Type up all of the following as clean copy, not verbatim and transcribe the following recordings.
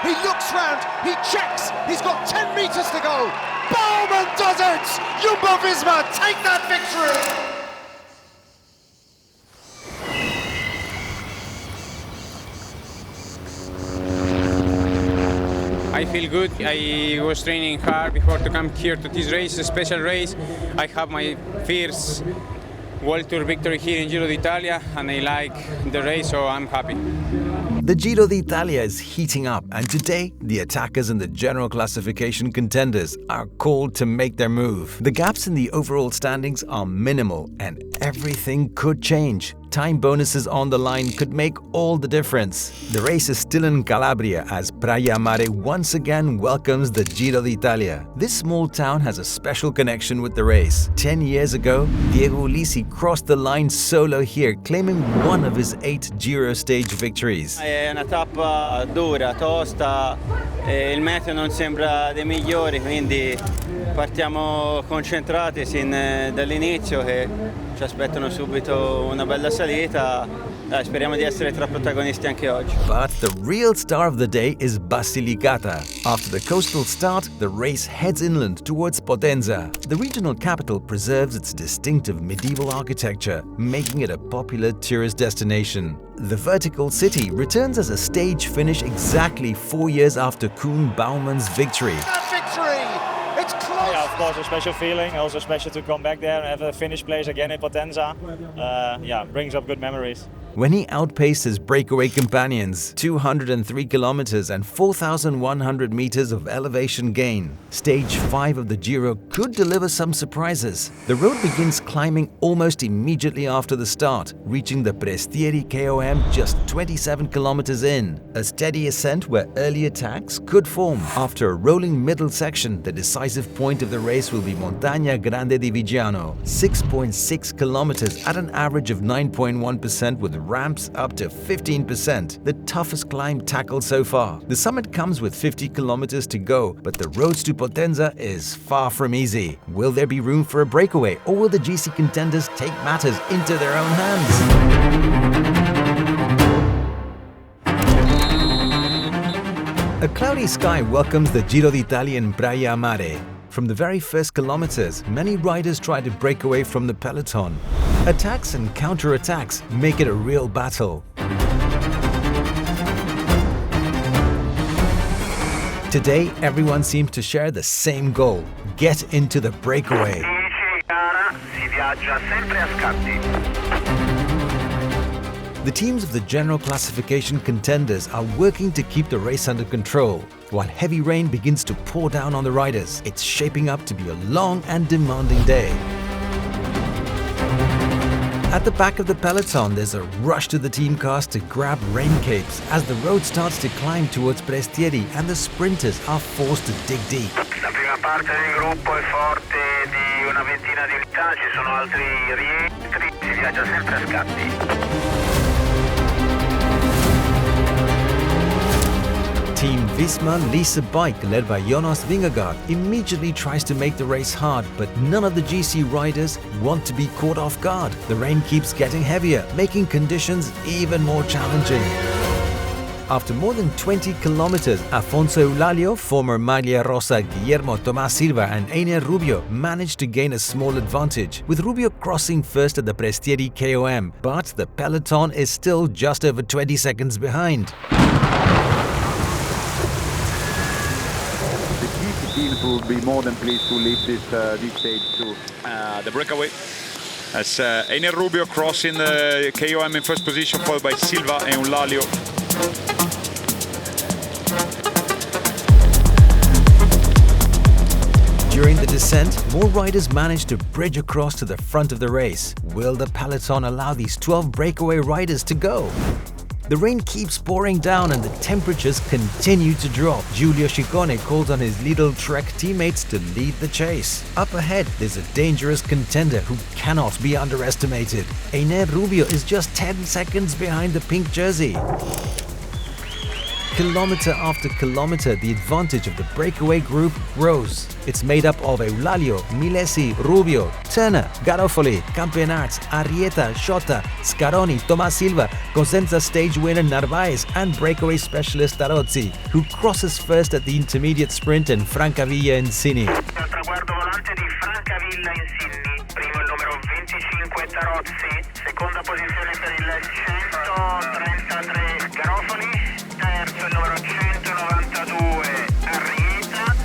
he looks round, he checks, he's got 10 metres to go. Baumann does it! Jumbo Visma take that victory! I feel good. I was training hard before to come here to this race, a special race. I have my first World Tour victory here in Giro d'Italia, and I like the race, so I'm happy. The Giro d'Italia is heating up, and today, the attackers and the general classification contenders are called to make their move. The gaps in the overall standings are minimal, and everything could change. Time bonuses on the line could make all the difference. The race is still in Calabria as Praia Mare once again welcomes the Giro d'Italia. This small town has a special connection with the race. 10 years ago, Diego Lease crossed the line solo here, claiming one of his 8 Giro stage victories. È una tappa dura, tosta, il meteo non sembra dei migliori, quindi partiamo concentrati sin dall'inizio che ci aspettano subito una bella salita. Dai, speriamo di essere tra protagonisti anche oggi. But the real star of the day is Basilicata. After the coastal start, the race heads inland towards Potenza. The regional capital preserves its distinctive medieval architecture, making it a popular tourist destination. The vertical city returns as a stage finish exactly 4 years after Koen Boumann's victory. That victory! It's close! Yeah, of course, a special feeling. Also special to come back there and have a finish place again in Potenza. Brings up good memories. When he outpaced his breakaway companions, 203 kilometers and 4,100 meters of elevation gain, Stage 5 of the Giro could deliver some surprises. The road begins climbing almost immediately after the start, reaching the Prestieri KOM just 27 kilometers in. A steady ascent where early attacks could form. After a rolling middle section, the decisive point of the race will be Montagna Grande di Viggiano, 6.6 kilometers at an average of 9.1% with ramps up to 15%, the toughest climb tackled so far. The summit comes with 50 kilometers to go, but the road to Potenza is far from easy. Will there be room for a breakaway, or will the GC contenders take matters into their own hands? A cloudy sky welcomes the Giro d'Italia in Praia Mare. From the very first kilometers, many riders try to break away from the peloton. Attacks and counter-attacks make it a real battle. Today, everyone seems to share the same goal: get into the breakaway. The teams of the general classification contenders are working to keep the race under control. While heavy rain begins to pour down on the riders, it's shaping up to be a long and demanding day. At the back of the peloton, there's a rush to the team cars to grab rain capes as the road starts to climb towards Prestieri and the sprinters are forced to dig deep. La prima parte del gruppo è forte di una ventina di unità, ci sono altri rientri, si viaggia sempre a scatti. Team Visma Lease bike led by Jonas Vingegaard immediately tries to make the race hard, but none of the GC riders want to be caught off guard. The rain keeps getting heavier, making conditions even more challenging. After more than 20 kilometers, Afonso Eulalio, former Maglia Rosa Guillermo Tomás Silva and Enric Rubio managed to gain a small advantage, with Rubio crossing first at the Prestieri KOM, but the peloton is still just over 20 seconds behind. Teams will be more than pleased to leave this stage to the breakaway. As Enric Rubio crossing the KOM in first position, followed by Silva and Eulalio. During the descent, more riders managed to bridge across to the front of the race. Will the peloton allow these 12 breakaway riders to go? The rain keeps pouring down and the temperatures continue to drop. Giulio Ciccone calls on his Lidl Trek teammates to lead the chase. Up ahead, there's a dangerous contender who cannot be underestimated. Enric Rubio is just 10 seconds behind the pink jersey. Kilometer after kilometer, the advantage of the breakaway group grows. It's made up of Eulalio, Milesi, Rubio, Turner, Garofoli, Campenaerts, Arrieta, Schotta, Scaroni, Tomas Silva, Cosenza stage winner Narvaez, and breakaway specialist Tarozzi, who crosses first at the intermediate sprint in Francavilla Insigni. Traguardo volante di Francavilla Insigni, primo il numero 25 Tarozzi, seconda posizione per il 133 Garofoli, terzo il numero 192 Arrieta.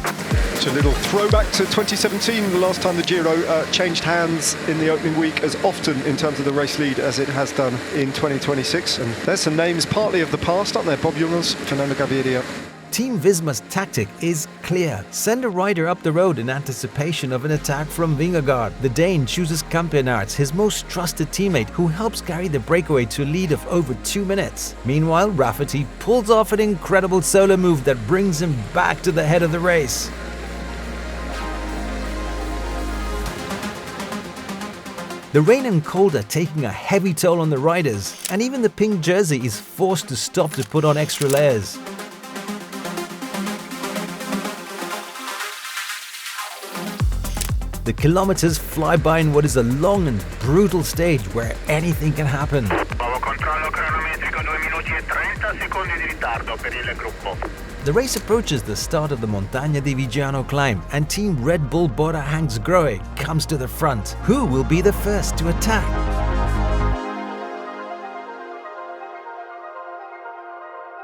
It's a little throwback to 2017, the last time the Giro changed hands in the opening week as often in terms of the race lead as it has done in 2026. And there's some names partly of the past, aren't there? Bob Jungels, Fernando Gaviria. Team Visma's tactic is clear. Send a rider up the road in anticipation of an attack from Vingegaard. The Dane chooses Campenaerts, his most trusted teammate, who helps carry the breakaway to a lead of over 2 minutes. Meanwhile, Rafferty pulls off an incredible solo move that brings him back to the head of the race. The rain and cold are taking a heavy toll on the riders, and even the pink jersey is forced to stop to put on extra layers. The kilometers fly by in what is a long and brutal stage where anything can happen. Nuovo controllo cronometrico 2 minuti e 30 secondi di ritardo per il gruppo. The race approaches the start of the Montagna di Viggiano climb, and Team Red Bull Bora Hansgrohe comes to the front. Who will be the first to attack?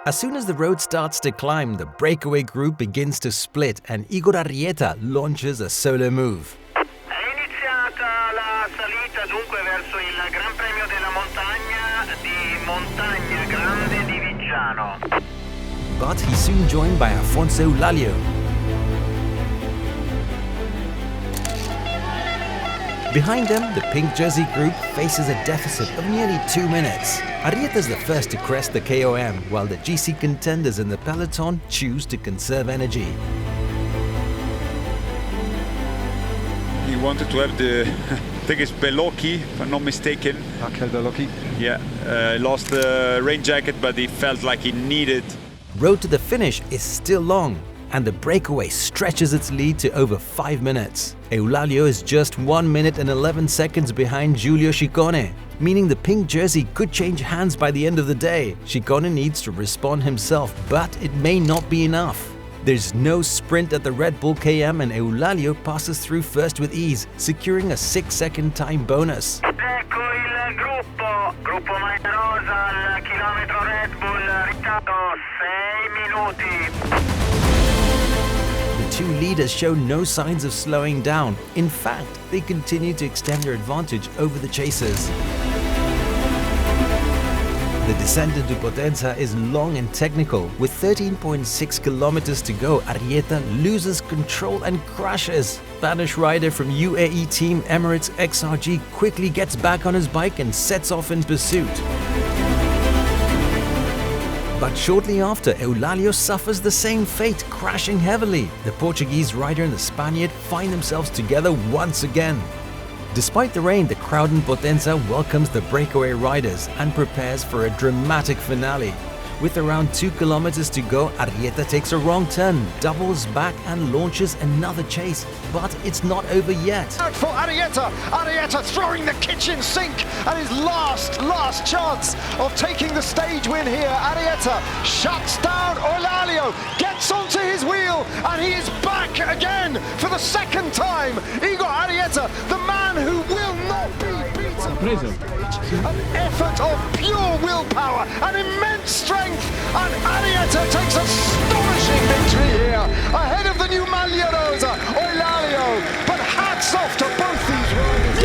As soon as the road starts to climb, the breakaway group begins to split, and Igor Arrieta launches a solo move. La salita dunque verso il Gran Premio della Montagna Grande di Viggiano. But he's soon joined by Afonso Eulalio. Behind them, the pink jersey group faces a deficit of nearly 2 minutes. Arrieta's the first to crest the KOM, while the GC contenders in the peloton choose to conserve energy. He wanted to have the, I think it's Bellocchi, if I'm not mistaken. Raquel Bellocchi. Yeah, lost the rain jacket, but he felt like he needed. Road to the finish is still long, and the breakaway stretches its lead to over 5 minutes. Eulalio is just 1 minute and 11 seconds behind Giulio Ciccone, meaning the pink jersey could change hands by the end of the day. Ciccone needs to respond himself, but it may not be enough. There's no sprint at the Red Bull KM, and Eulalio passes through first with ease, securing a 6-second time bonus. Ecco il gruppo maglia rosa al chilometro Red Bull, ritardo 6 minuti. The two leaders show no signs of slowing down. In fact, they continue to extend their advantage over the chasers. The descent into Potenza is long and technical. With 13.6 kilometers to go, Arrieta loses control and crashes. Spanish rider from UAE team Emirates XRG quickly gets back on his bike and sets off in pursuit. But shortly after, Eulalio suffers the same fate, crashing heavily. The Portuguese rider and the Spaniard find themselves together once again. Despite the rain, the crowd in Potenza welcomes the breakaway riders and prepares for a dramatic finale. With around 2 kilometers to go, Arrieta takes a wrong turn, doubles back and launches another chase. But it's not over yet. Out for Arrieta! Arrieta throwing the kitchen sink at his last chance of taking the stage win here. Arrieta shuts down Eulalio, gets onto his wheel, and he is back again for the second time. Igor Arrieta, the man who will not be beaten. An effort of pure willpower, an immense strength, and Arrieta takes astonishing victory here ahead of the new Maglia Rosa, Eulalio. But hats off to both these riders.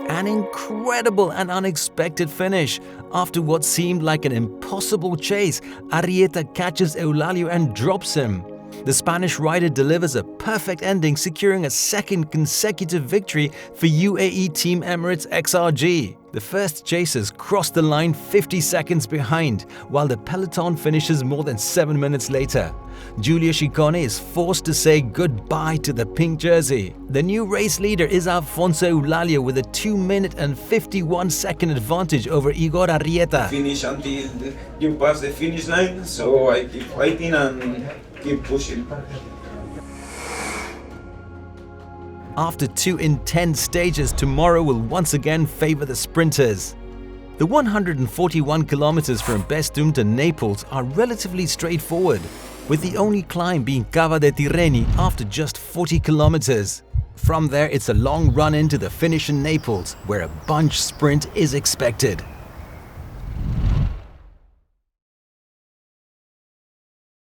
An incredible and unexpected finish. After what seemed like an impossible chase, Arrieta catches Eulalio and drops him. The Spanish rider delivers a perfect ending, securing a second consecutive victory for UAE Team Emirates XRG. The first chasers crossed the line 50 seconds behind, while the peloton finishes more than 7 minutes later. Giulio Ciccone is forced to say goodbye to the pink jersey. The new race leader is Alfonso Eulalia with a 2 minute and 51 second advantage over Igor Arrieta. Finish until you pass the finish line, so I keep fighting and keep pushing. After 2 intense stages, tomorrow will once again favor the sprinters. The 141 kilometers from Bestum to Naples are relatively straightforward, with the only climb being Cava de Tirreni after just 40 kilometers. From there, it's a long run into the finish in Naples, where a bunch sprint is expected.